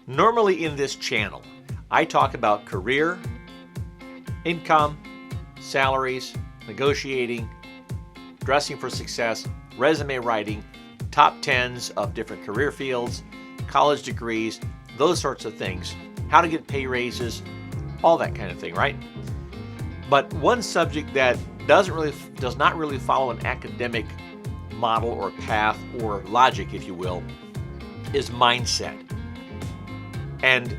Normally in this channel, I talk about career, income, salaries, negotiating, dressing for success, resume writing, top 10s of different career fields, college degrees, those sorts of things, how to get pay raises, all that kind of thing, right? But one subject that does not really follow an academic model or path or logic, if you will, is mindset. And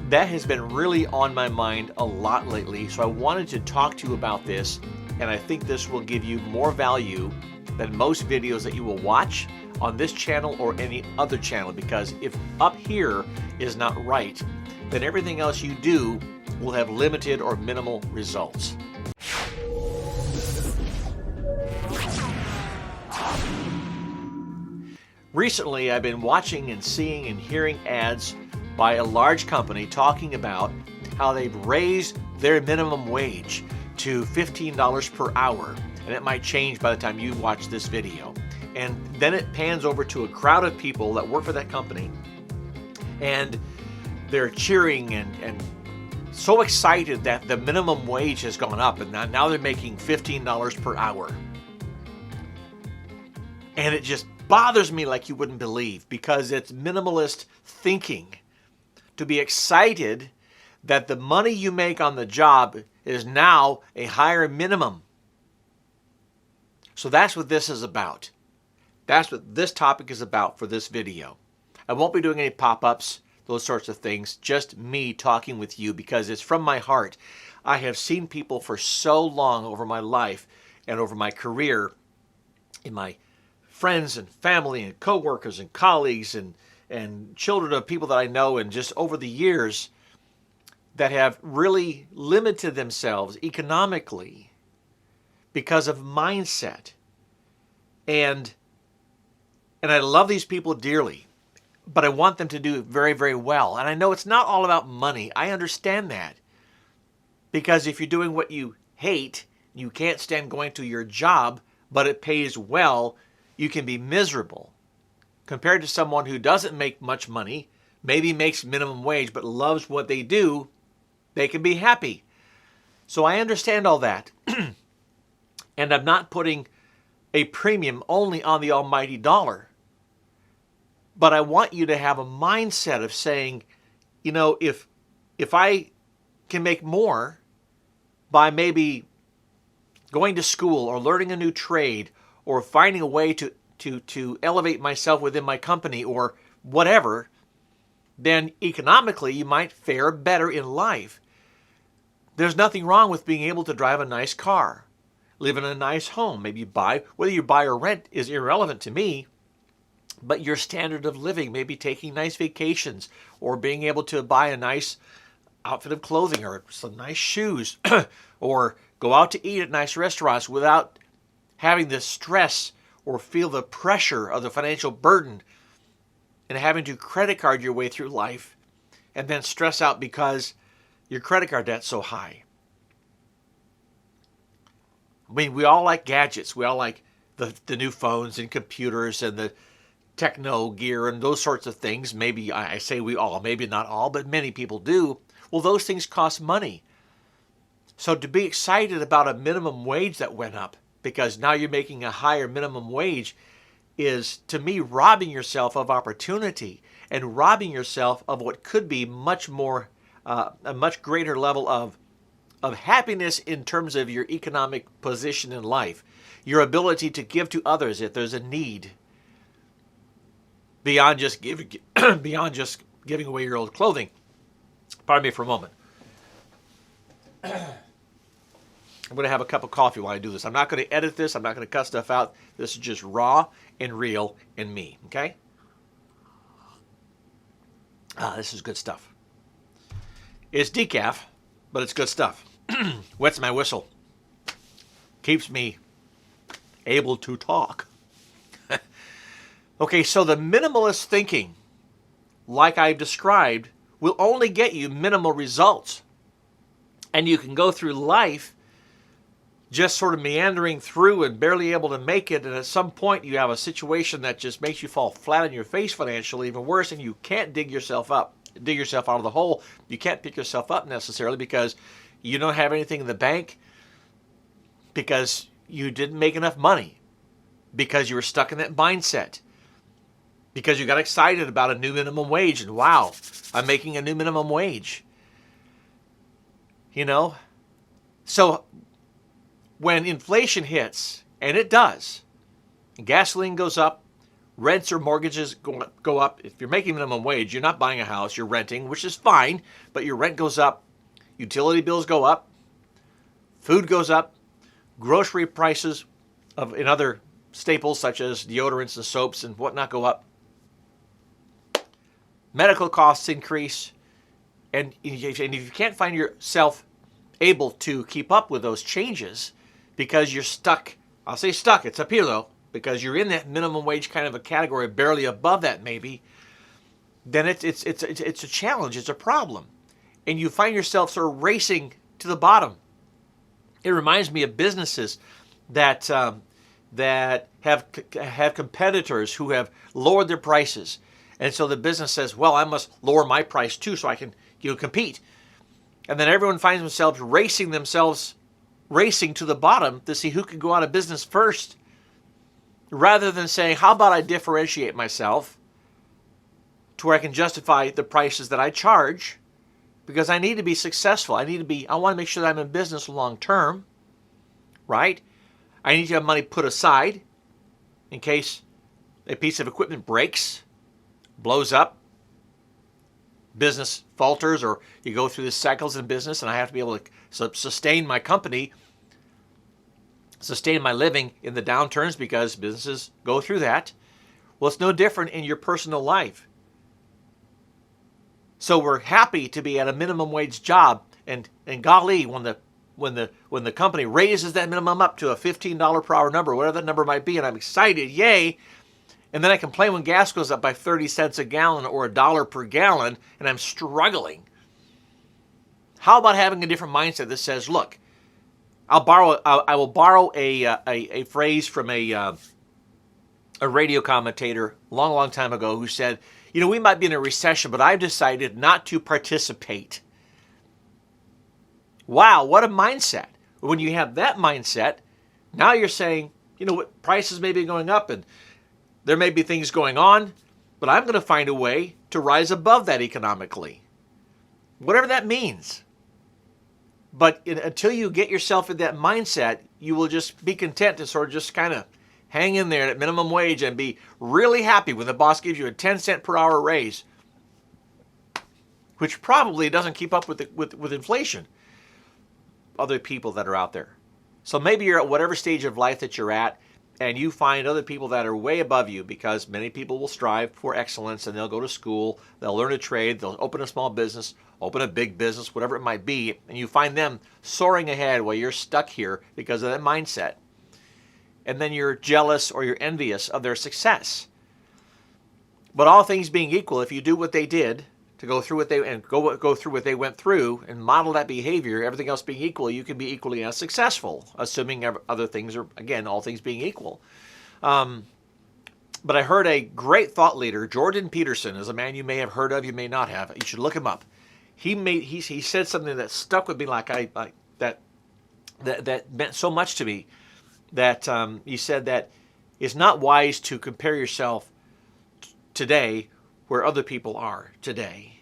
that has been really on my mind a lot lately, so I wanted to talk to you about this, and I think this will give you more value than most videos that you will watch on this channel or any other channel, because if up here is not right, then everything else you do will have limited or minimal results. Recently, I've been watching and seeing and hearing ads by a large company talking about how they've raised their minimum wage to $15 per hour, and it might change by the time you watch this video. And then it pans over to a crowd of people that work for that company, and they're cheering and so excited that the minimum wage has gone up, and now they're making $15 per hour. And it just bothers me like you wouldn't believe, because it's minimalist thinking to be excited that the money you make on the job is now a higher minimum. So that's what this is about. That's what this topic is about for this video. I won't be doing any pop-ups, those sorts of things, just me talking with you because it's from my heart. I have seen people for so long over my life and over my career, in my friends and family and co-workers and colleagues and children of people that I know, and just over the years, that have really limited themselves economically because of mindset. And I love these people dearly, but I want them to do very, very well. And I know it's not all about money. I understand that. Because if you're doing what you hate, you can't stand going to your job, but it pays well, you can be miserable. Compared to someone who doesn't make much money, maybe makes minimum wage, but loves what they do, they can be happy. So I understand all that. And I'm not putting a premium only on the almighty dollar. But I want you to have a mindset of saying, you know, if I can make more by maybe going to school or learning a new trade or finding a way to elevate myself within my company or whatever, then economically you might fare better in life. There's nothing wrong with being able to drive a nice car, live in a nice home, maybe buy, whether you buy or rent is irrelevant to me, but your standard of living, maybe taking nice vacations or being able to buy a nice outfit of clothing or some nice shoes or go out to eat at nice restaurants without having the stress or feel the pressure of the financial burden and having to credit card your way through life and then stress out because your credit card debt's so high. I mean, we all like gadgets. We all like the new phones and computers and the techno gear and those sorts of things. Maybe I say we all, maybe not all, but many people do. Well, those things cost money. So to be excited about a minimum wage that went up because now you're making a higher minimum wage is, to me, robbing yourself of opportunity and robbing yourself of what could be much more, a much greater level of happiness in terms of your economic position in life, your ability to give to others if there's a need, beyond just giving away your old clothing. Pardon me for a moment. I'm going to have a cup of coffee while I do this. I'm not going to edit this. I'm not going to cut stuff out. This is just raw and real and me, okay? This is good stuff. It's decaf, but it's good stuff. Wets my whistle. Keeps me able to talk. Okay, so the minimalist thinking, like I've described, will only get you minimal results. And you can go through life just sort of meandering through and barely able to make it, and at some point you have a situation that just makes you fall flat on your face financially, even worse, and you can't dig yourself up dig yourself out of the hole. You can't pick yourself up necessarily because you don't have anything in the bank, because you didn't make enough money, because you were stuck in that mindset, because you got excited about a new minimum wage and wow, I'm making a new minimum wage. You know? So when inflation hits, and it does, and gasoline goes up, rents or mortgages go up. If you're making minimum wage, you're not buying a house, you're renting, which is fine, but your rent goes up, utility bills go up, food goes up, grocery prices in other staples such as deodorants and soaps and whatnot go up. Medical costs increase, and if you can't find yourself able to keep up with those changes because you're stuck, I'll say stuck, it's up here though, because you're in that minimum wage kind of a category, barely above that maybe, then it's a challenge, it's a problem, and you find yourself sort of racing to the bottom. It reminds me of businesses that have competitors who have lowered their prices. And so the business says, well, I must lower my price too so I can compete. And then everyone finds themselves racing to the bottom to see who can go out of business first, rather than saying, how about I differentiate myself to where I can justify the prices that I charge, because I need to be successful. I want to make sure that I'm in business long term, right? I need to have money put aside in case a piece of equipment breaks, blows up, business falters, or you go through the cycles in business, and I have to be able to sustain my company, sustain my living in the downturns, because businesses go through that. Well, it's no different in your personal life. So we're happy to be at a minimum wage job, and golly, when the company raises that minimum up to a $15 per hour number, whatever that number might be, and I'm excited, yay. And then I complain when gas goes up by 30 cents a gallon or $1 per gallon, and I'm struggling. How about having a different mindset that says, look, I will borrow a phrase from a radio commentator a long, long time ago who said, we might be in a recession, but I've decided not to participate. Wow, what a mindset. When you have that mindset, now you're saying, what, prices may be going up and there may be things going on, but I'm going to find a way to rise above that economically. Whatever that means. But until you get yourself in that mindset, you will just be content to sort of just kind of hang in there at minimum wage and be really happy when the boss gives you a 10-cent per hour raise, which probably doesn't keep up with inflation. Other people that are out there. So maybe you're at whatever stage of life that you're at, and you find other people that are way above you, because many people will strive for excellence, and they'll go to school, they'll learn a trade, they'll open a small business, open a big business, whatever it might be, and you find them soaring ahead while you're stuck here because of that mindset. And then you're jealous or you're envious of their success. But all things being equal, if you do what they did, to go through what they went through and model that behavior, everything else being equal, you can be equally as successful, assuming other things are, again, all things being equal. But I heard a great thought leader, Jordan Peterson, is a man you may have heard of, you may not have. You should look him up. He said something that stuck with me, that meant so much to me. That he said that it's not wise to compare yourself today where other people are today,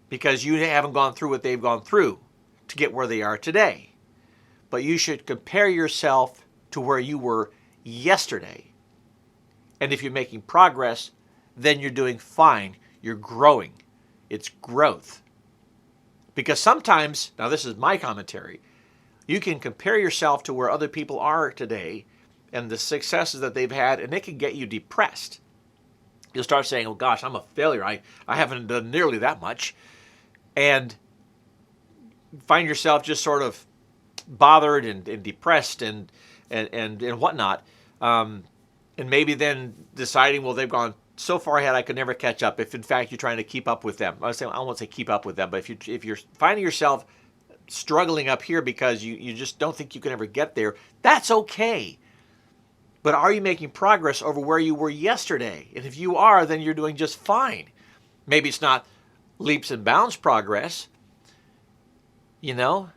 because you haven't gone through what they've gone through to get where they are today. But you should compare yourself to where you were yesterday. And if you're making progress, then you're doing fine. You're growing. It's growth. Because sometimes, now this is my commentary, you can compare yourself to where other people are today and the successes that they've had, and it can get you depressed. You'll start saying, oh gosh, I'm a failure. I haven't done nearly that much. And find yourself just sort of bothered and depressed and whatnot. And maybe then deciding, well, they've gone so far ahead I could never catch up, if in fact you're trying to keep up with them. I won't say keep up with them, but if you're finding yourself struggling up here because you just don't think you can ever get there, that's okay. But are you making progress over where you were yesterday? And if you are, then you're doing just fine. Maybe it's not leaps and bounds progress, you know?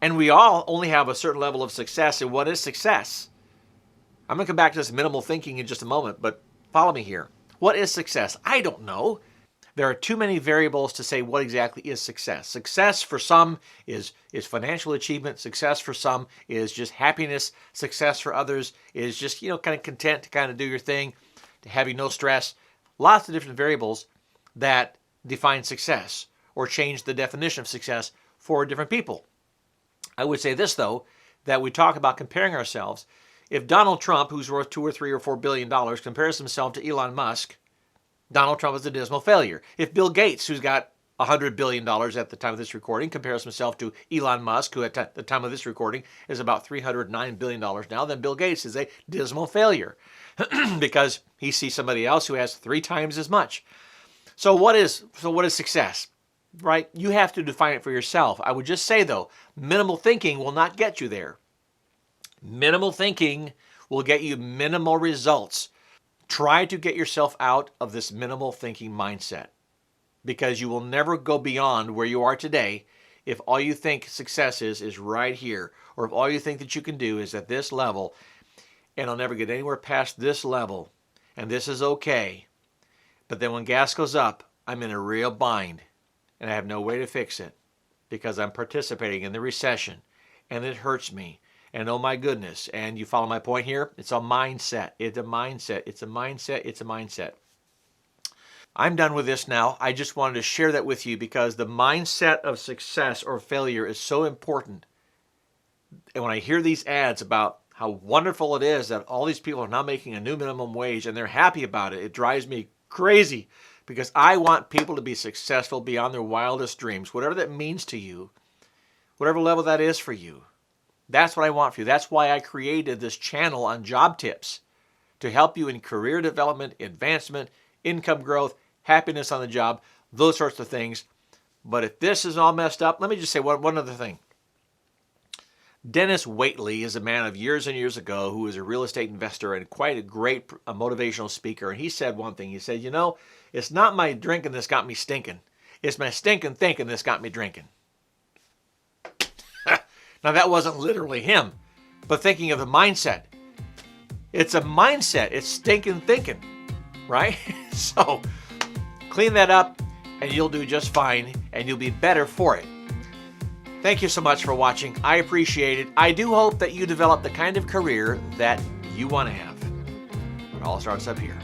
And we all only have a certain level of success. And what is success? I'm going to come back to this minimal thinking in just a moment, but follow me here. What is success? I don't know. There are too many variables to say what exactly is success. Success for some is financial achievement. Success for some is just happiness. Success for others is just, kind of content to kind of do your thing, to having no stress. Lots of different variables that define success or change the definition of success for different people. I would say this, though, that we talk about comparing ourselves. If Donald Trump, who's worth $2 or $3 or $4 billion, compares himself to Elon Musk, Donald Trump is a dismal failure. If Bill Gates, who's got $100 billion at the time of this recording, compares himself to Elon Musk, who at the time of this recording is about $309 billion now, then Bill Gates is a dismal failure because he sees somebody else who has 3 times as much. So what is success? Right? You have to define it for yourself. I would just say, though, minimal thinking will not get you there. Minimal thinking will get you minimal results. Try to get yourself out of this minimal thinking mindset, because you will never go beyond where you are today if all you think success is right here, or if all you think that you can do is at this level, and I'll never get anywhere past this level, and this is okay. But then when gas goes up, I'm in a real bind. And I have no way to fix it because I'm participating in the recession and it hurts me. And oh my goodness. And you follow my point here? It's a mindset. It's a mindset. It's a mindset. It's a mindset. I'm done with this now. I just wanted to share that with you because the mindset of success or failure is so important. And when I hear these ads about how wonderful it is that all these people are now making a new minimum wage and they're happy about it, it drives me crazy. Because I want people to be successful beyond their wildest dreams, whatever that means to you, whatever level that is for you. That's what I want for you. That's why I created this channel on job tips, to help you in career development, advancement, income growth, happiness on the job, those sorts of things. But if this is all messed up, let me just say one other thing. Dennis Waitley is a man of years and years ago who was a real estate investor and quite a great motivational speaker. And he said one thing. He said, it's not my drinking that's got me stinking. It's my stinking thinking that's got me drinking. Now, that wasn't literally him, but thinking of the mindset. It's a mindset. It's stinking thinking, right? So clean that up and you'll do just fine and you'll be better for it. Thank you so much for watching. I appreciate it. I do hope that you develop the kind of career that you want to have. It all starts up here.